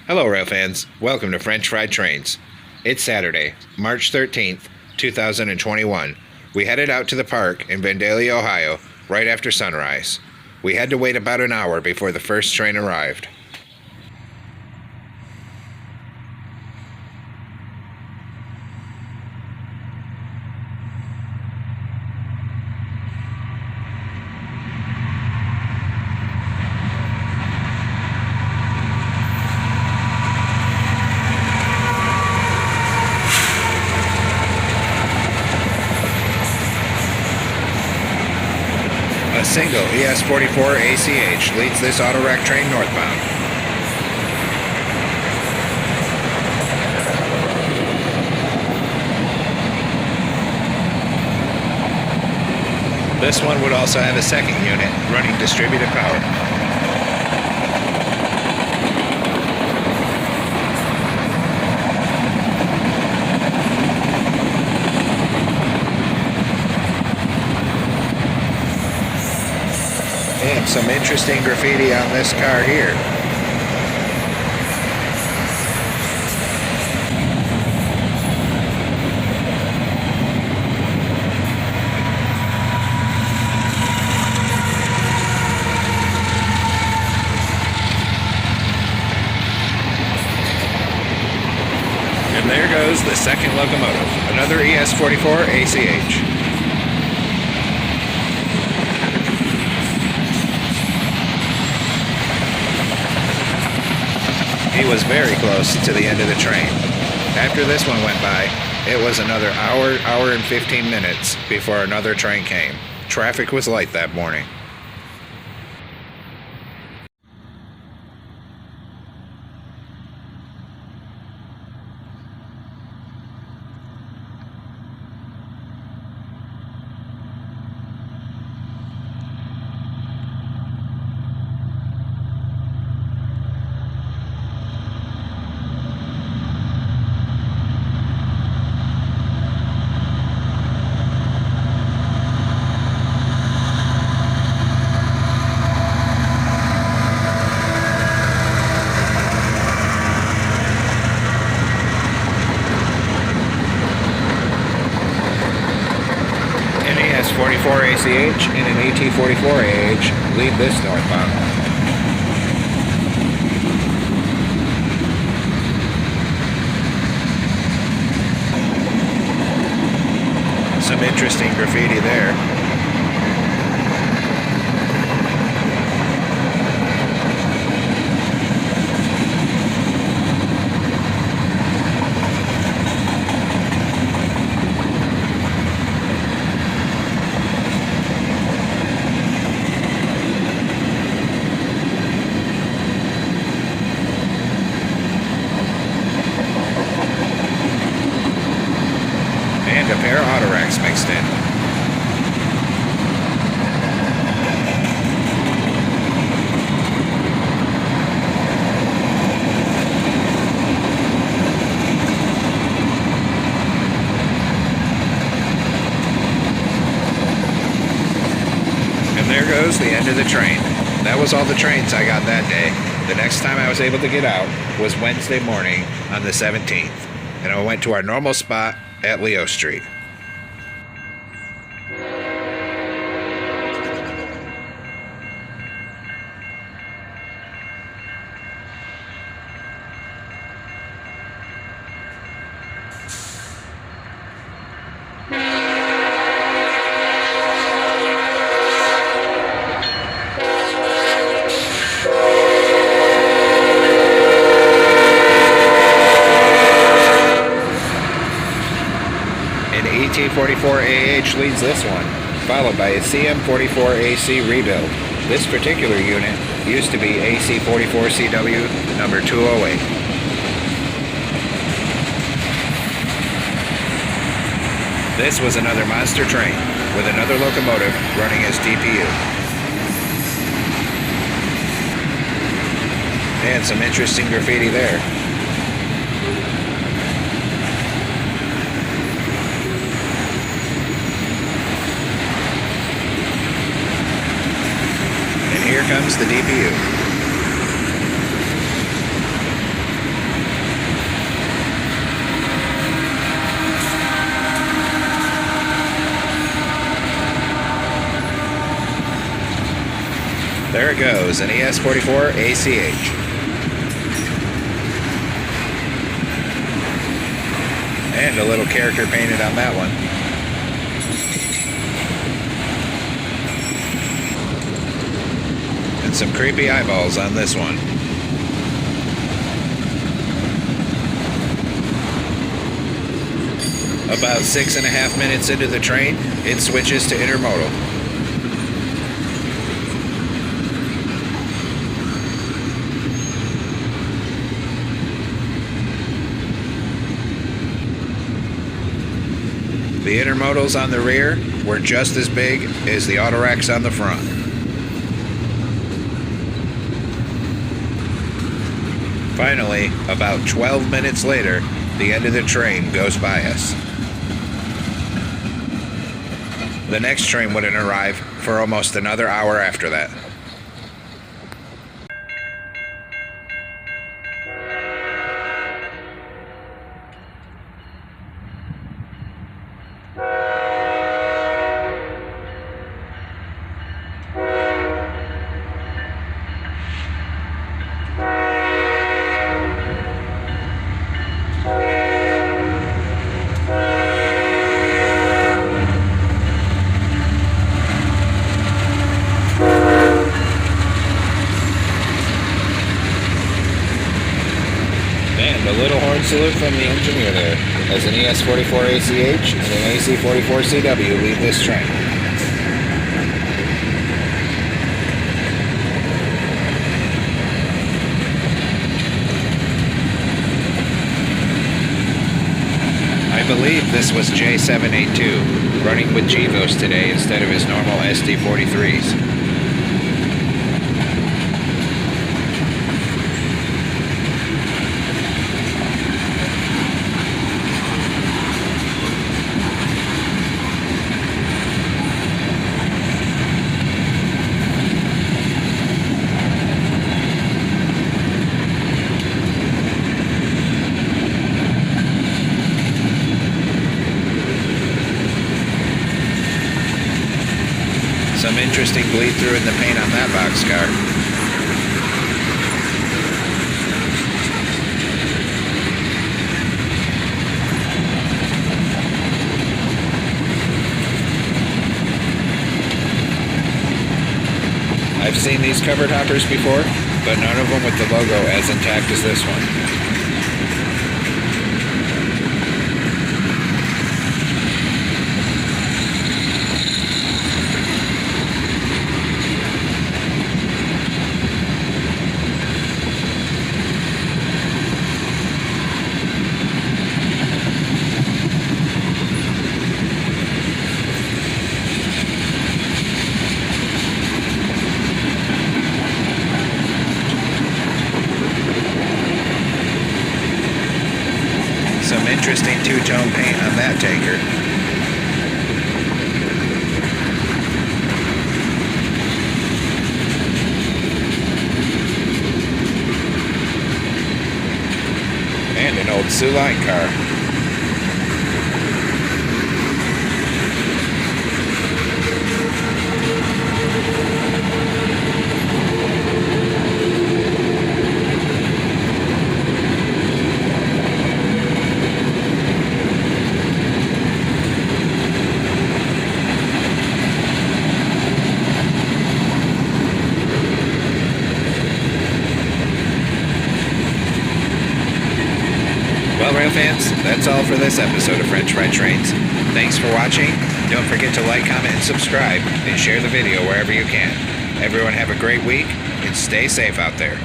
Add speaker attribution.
Speaker 1: Hello, rail fans. Welcome to French Fried Trains. It's Saturday, March 13th, 2021. We headed out to the park in Vandalia, Ohio, right after sunrise. We had to wait about an hour before the first train arrived. A single ES44ACH leads this auto-rack train northbound. This one would also have a second unit running distributed power. And some interesting graffiti on this car here. And there goes the second locomotive, another ES44ACH. He was very close to the end of the train. After this one went by, it was another hour and 15 minutes before another train came. Traffic was light that morning. ES44ACH and an ET44AH lead this northbound. Some interesting graffiti there. And a pair of auto racks mixed in. And there goes the end of the train. That was all the trains I got that day. The next time I was able to get out was Wednesday morning on the 17th. And I went to our normal spot at Leo Street. An ET44AH leads this one, followed by a CM44ac rebuild. This particular unit used to be AC44CW number 208. This was another monster train with another locomotive running as DPU. And some interesting graffiti there. Here comes the DPU. goes an ES44ACH. And a little character painted on that one. And some creepy eyeballs on this one. About 6.5 minutes into the train, it switches to intermodal. The intermodals on the rear were just as big as the autoracks on the front. Finally, about 12 minutes later, the end of the train goes by us. The next train wouldn't arrive for almost another hour after that. And a little horn salute from the engineer there, as an ES44ACH and an AC44CW leave this train. I believe this was J782, running with GVOs today instead of his normal SD43s. Some interesting bleed through in the paint on that boxcar. I've seen these covered hoppers before, but none of them with the logo as intact as this one. Some interesting two-tone paint on that tanker. And an old Sioux Line car. Well, rail fans, that's all for this episode of French Fried Trains. Thanks for watching. Don't forget to like, comment, and subscribe, and share the video wherever you can. Everyone have a great week, and stay safe out there.